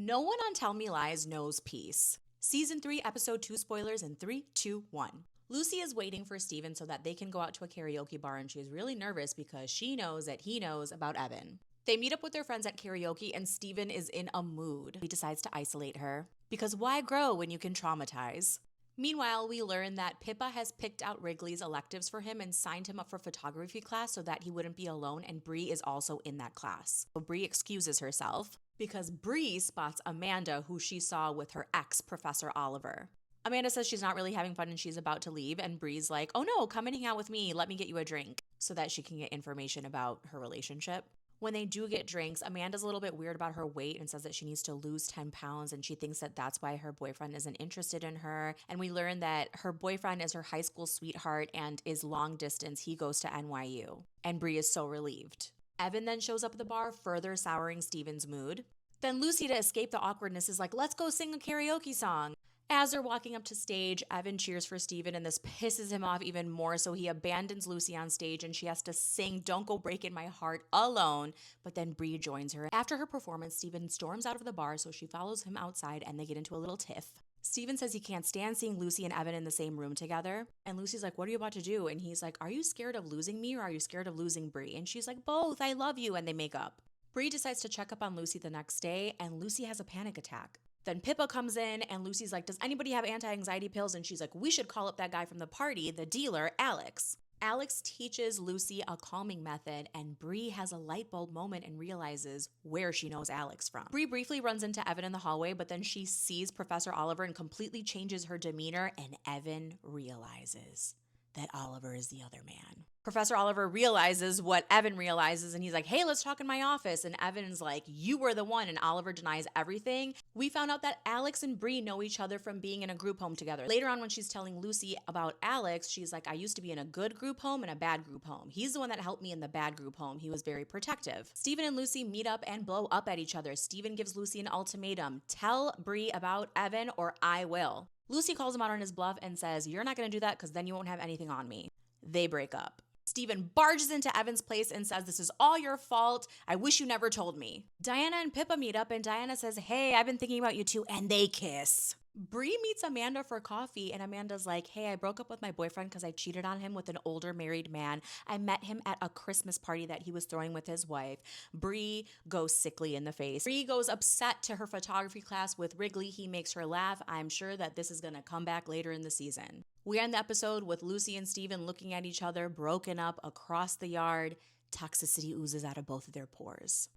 No one on Tell Me Lies knows peace. Season 3, Episode 2 spoilers in 3, 2, 1. Lucy is waiting for Steven so that they can go out to a karaoke bar, and she's really nervous because she knows that he knows about Evan. They meet up with their friends at karaoke, and Steven is in a mood. He decides to isolate her, because why grow when you can traumatize? Meanwhile, we learn that Pippa has picked out Wrigley's electives for him and signed him up for photography class so that he wouldn't be alone, and Bree is also in that class. So Bree excuses herself because Bree spots Amanda, who she saw with her ex, Professor Oliver. Amanda says she's not really having fun and she's about to leave, and Bree's like, oh no, come and hang out with me, let me get you a drink, so that she can get information about her relationship. When they do get drinks, Amanda's a little bit weird about her weight and says that she needs to lose 10 pounds, and she thinks that that's why her boyfriend isn't interested in her. And we learn that her boyfriend is her high school sweetheart and is long distance. He goes to NYU. And Bree is so relieved. Evan then shows up at the bar, further souring Steven's mood. Then Lucy, to escape the awkwardness, is like, let's go sing a karaoke song. As they're walking up to stage, Evan cheers for Steven, and this pisses him off even more, so he abandons Lucy on stage and she has to sing Don't Go Breaking My Heart alone, but then Bree joins her. After her performance, Steven storms out of the bar, so she follows him outside and they get into a little tiff. Steven says he can't stand seeing Lucy and Evan in the same room together, and Lucy's like, what are you about to do? And he's like, are you scared of losing me or are you scared of losing Bree? And she's like, both, I love you, and they make up. Bree decides to check up on Lucy the next day, and Lucy has a panic attack. Then Pippa comes in and Lucy's like, does anybody have anti-anxiety pills? And she's like, we should call up that guy from the party, the dealer, Alex. Alex teaches Lucy a calming method, and Bree has a light bulb moment and realizes where she knows Alex from. Bree briefly runs into Evan in the hallway, but then she sees Professor Oliver and completely changes her demeanor, and Evan realizes that Oliver is the other man. Professor Oliver realizes what Evan realizes, and he's like, hey, let's talk in my office. And Evan's like, you were the one, and Oliver denies everything. We found out that Alex and Bree know each other from being in a group home together. Later on, when she's telling Lucy about Alex, she's like, I used to be in a good group home and a bad group home. He's the one that helped me in the bad group home. He was very protective. Steven and Lucy meet up and blow up at each other. Steven gives Lucy an ultimatum. Tell Bree about Evan or I will. Lucy calls him out on his bluff and says, you're not going to do that because then you won't have anything on me. They break up. Steven barges into Evan's place and says, this is all your fault. I wish you never told me. Diana and Pippa meet up, and Diana says, hey, I've been thinking about you too, and they kiss. Bree meets Amanda for coffee, and Amanda's like, hey, I broke up with my boyfriend because I cheated on him with an older married man. I met him at a Christmas party that he was throwing with his wife. Bree goes sickly in the face. Bree goes upset to her photography class with Wrigley. He makes her laugh. I'm sure that this is going to come back later in the season. We end the episode with Lucy and Steven looking at each other, broken up across the yard. Toxicity oozes out of both of their pores.